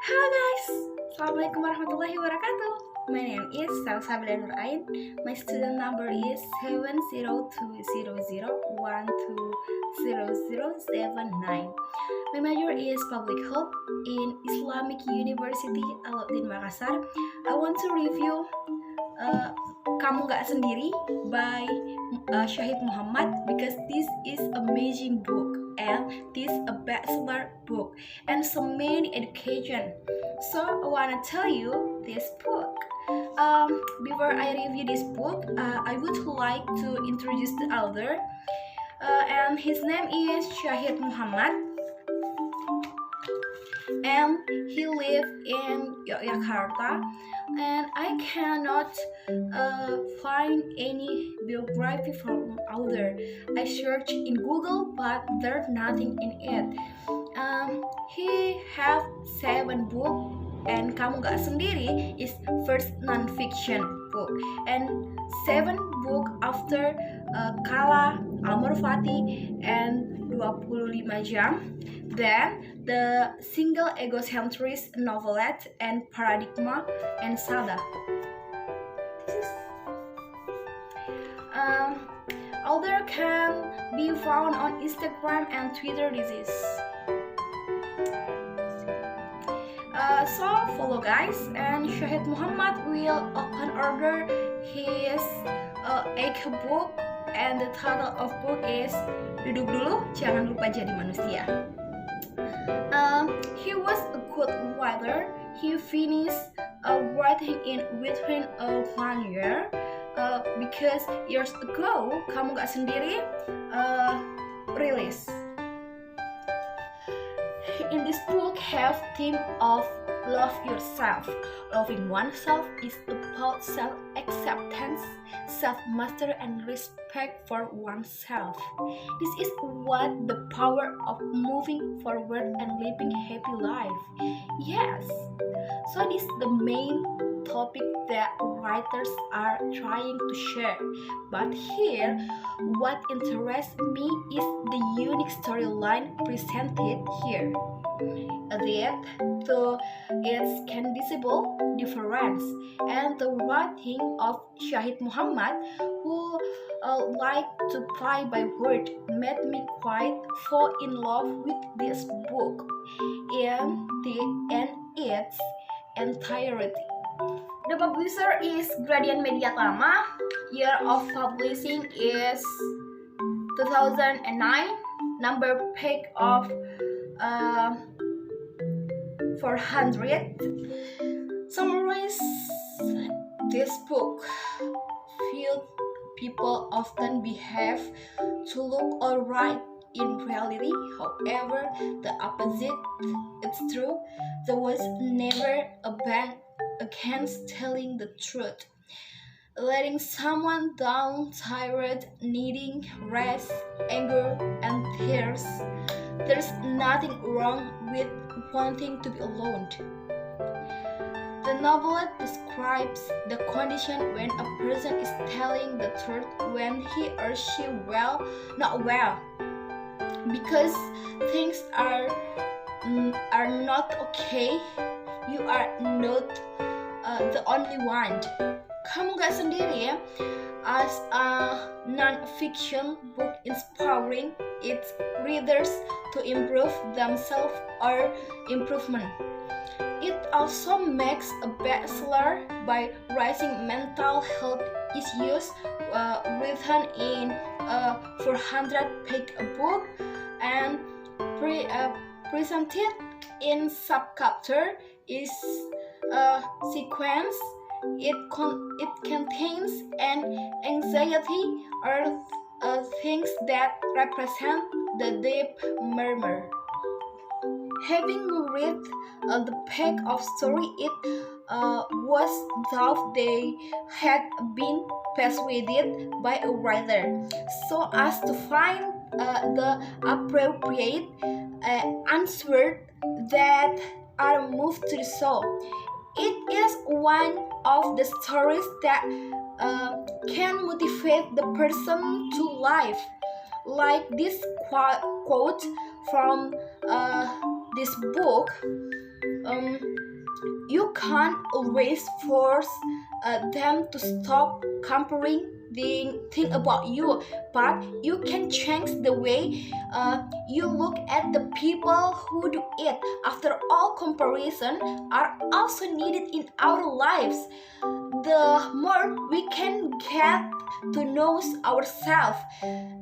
Halo guys, Assalamualaikum warahmatullahi wabarakatuh. My name is Salsabila Nurain. My student number is 70200120079. My major is Public Health in Islamic University Alauddin Makassar. I want to review Kamu Gak Sendiri by Syahid Muhammad because this is amazing book and this a bestseller book and so many education. So I wanna tell you this book. Before I review this book, I would like to introduce the author, and his name is Syahid Muhammad, and he lived in Yogyakarta. And I cannot find any biography from author. I searched in Google, but there's nothing in it. He have 7 books, and Kamu Gak Sendiri is first non-fiction book, and 7 book after Kala, Almorfati, and 25 Jam. Then the single egocentric novelette and paradigma and Sada. Author can be found on Instagram and Twitter. So follow guys, and Syahid Muhammad will open order his 8 book, and the title of book is Duduk Dulu, Jangan Lupa Jadi Manusia. He was a good writer. He finished writing in within 1 year because years ago Kamu Gak Sendiri released. In this book have theme of love yourself. Loving oneself is about self-acceptance, self-mastery, and respect for oneself. This is what the power of moving forward and living happy life. Yes, so this is the main topic that writers are trying to share. But here, what interests me is the unique storyline presented here. That to its can visible difference, and the writing of Syahid Muhammad, who liked to play by word, made me quite fall in love with this book in its entirety. The publisher is Gradient Media Tama. Year of publishing is 2009. Number page of 400. Summarize this book. Few people often behave to look alright in reality. However, the opposite is true. There was never a ban against telling the truth. Letting someone down, tired, needing rest, anger, and tears. There's nothing wrong with wanting to be alone. The novelette describes the condition when a person is telling the truth when he or she not well, because things are not okay. You are not the only one. Kamu Gak Sendiri as a non-fiction book inspiring its readers to improve themselves or improvement. It also makes a bestseller by raising mental health issues, written in a 400-page book and presented in subchapter is a sequence. It contains an anxiety or things that represent the deep murmur. Having read the page of story, it was thought they had been persuaded by a writer so as to find the appropriate answer that are moved to the soul. It is one of the stories that can motivate the person to life. Like this quote from this book, You can't always force them to stop comparing the thing about you, but you can change the way you look at the people who do it. After all, comparison are also needed in our lives. The more we can get to know ourselves,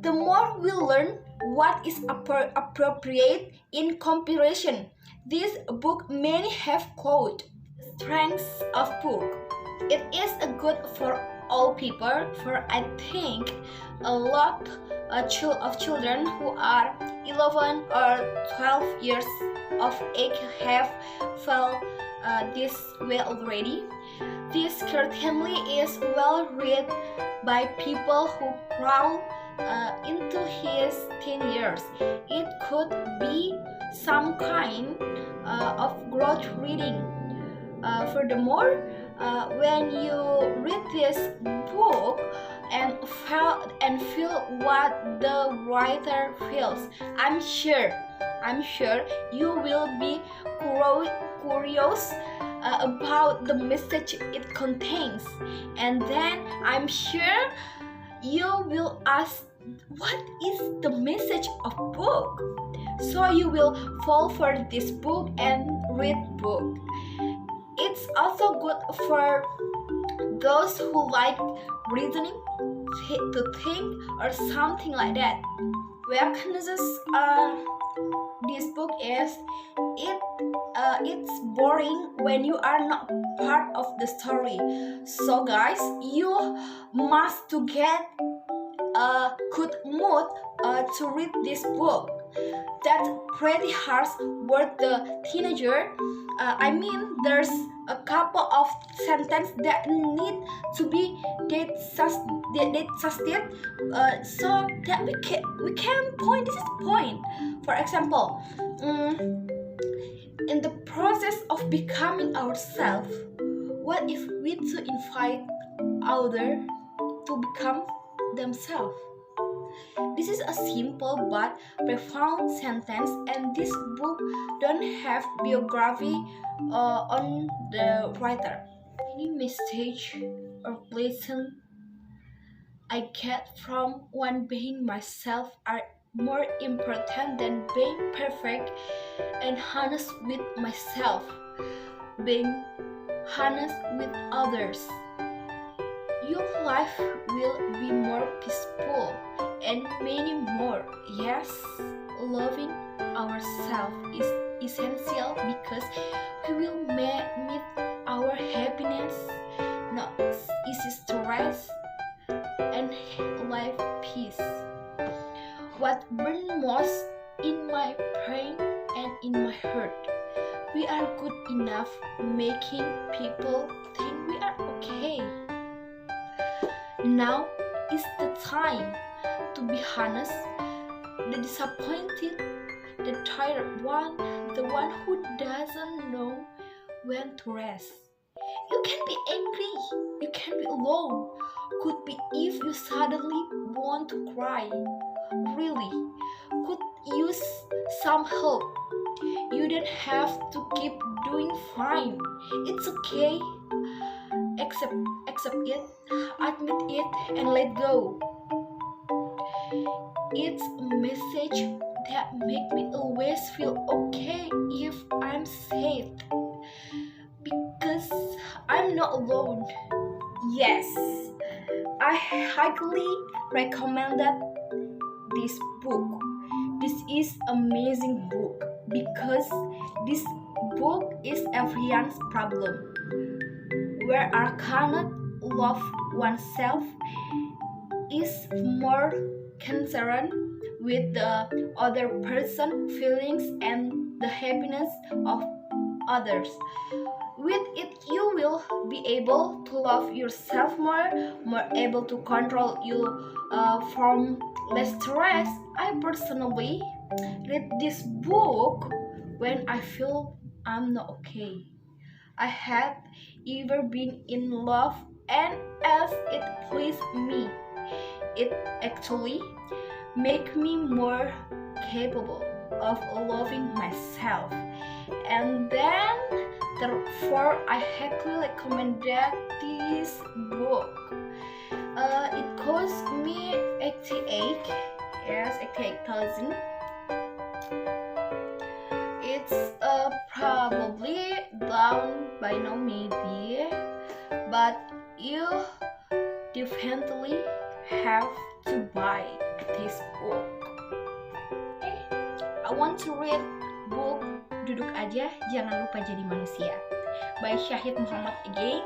the more we learn what is appropriate in comparison. This book many have quote strengths of book. It is a good for all people, for I think a lot of children who are 11 or 12 years of age have felt this way already. This certainly is well read by people who grow into his teen years. It could be some kind of growth reading. Furthermore, when you read this book and feel what the writer feels, I'm sure you will be curious about the message it contains, and then I'm sure you will ask, what is the message of book? So you will fall for this book and read book. It's also good for those who like reasoning, to think, or something like that. Well, this book is it's boring when you are not part of the story. So guys, you must to get a good mood to read this book. That's pretty harsh word the teenager. There's a couple of sentences that need to be sustained so that we can point. This is the point. For example, in the process of becoming ourselves, what if we to invite others to become themselves? This is a simple but profound sentence, and this book don't have biography on the writer. Any message or lesson I get from one being myself are more important than being perfect and honest with myself, being honest with others. Your life will be more peaceful and many more. Yes, loving ourselves is essential because we will meet our happiness, not easy stress, and life peace. What burns most in my brain and in my heart, we are good enough making people think we are okay. Now is the time to be honest, the disappointed, the tired one, the one who doesn't know when to rest. You can be angry, you can be alone, could be if you suddenly want to cry. Really, could use some help. You don't have to keep doing fine. It's okay. Accept it, admit it, and let go. It's a message that makes me always feel okay if I'm safe, because I'm not alone. Yes, I highly recommend this book. This is amazing book because this book is everyone's problem. Where I cannot love oneself is more concerned with the other person's feelings and the happiness of others. With it, you will be able to love yourself more able to control you from less stress. I personally read this book when I feel I'm not okay. I had ever been in love, and as it pleased me, it actually made me more capable of loving myself. And then Therefore, I highly recommend this book. It cost me 88,000. It's probably down by now maybe, but you definitely have to buy this book. I want to read book Duduk Aja Jangan Lupa Jadi Manusia by Syahid Muhammad again.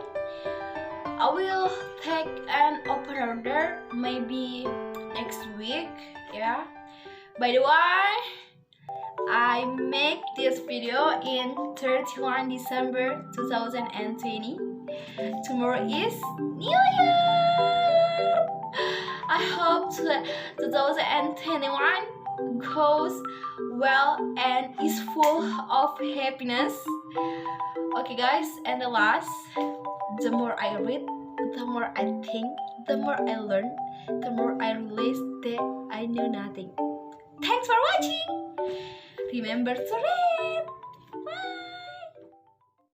I will take an open order maybe next week, yeah. By the way, I make this video in 31 December 2020. Tomorrow is New Year. I hope 2021 goes well and is full of happiness. Okay guys, and the last, the more I read, the more I think, the more I learn, the more I realize that I know nothing. Thanks for watching. Remember to read.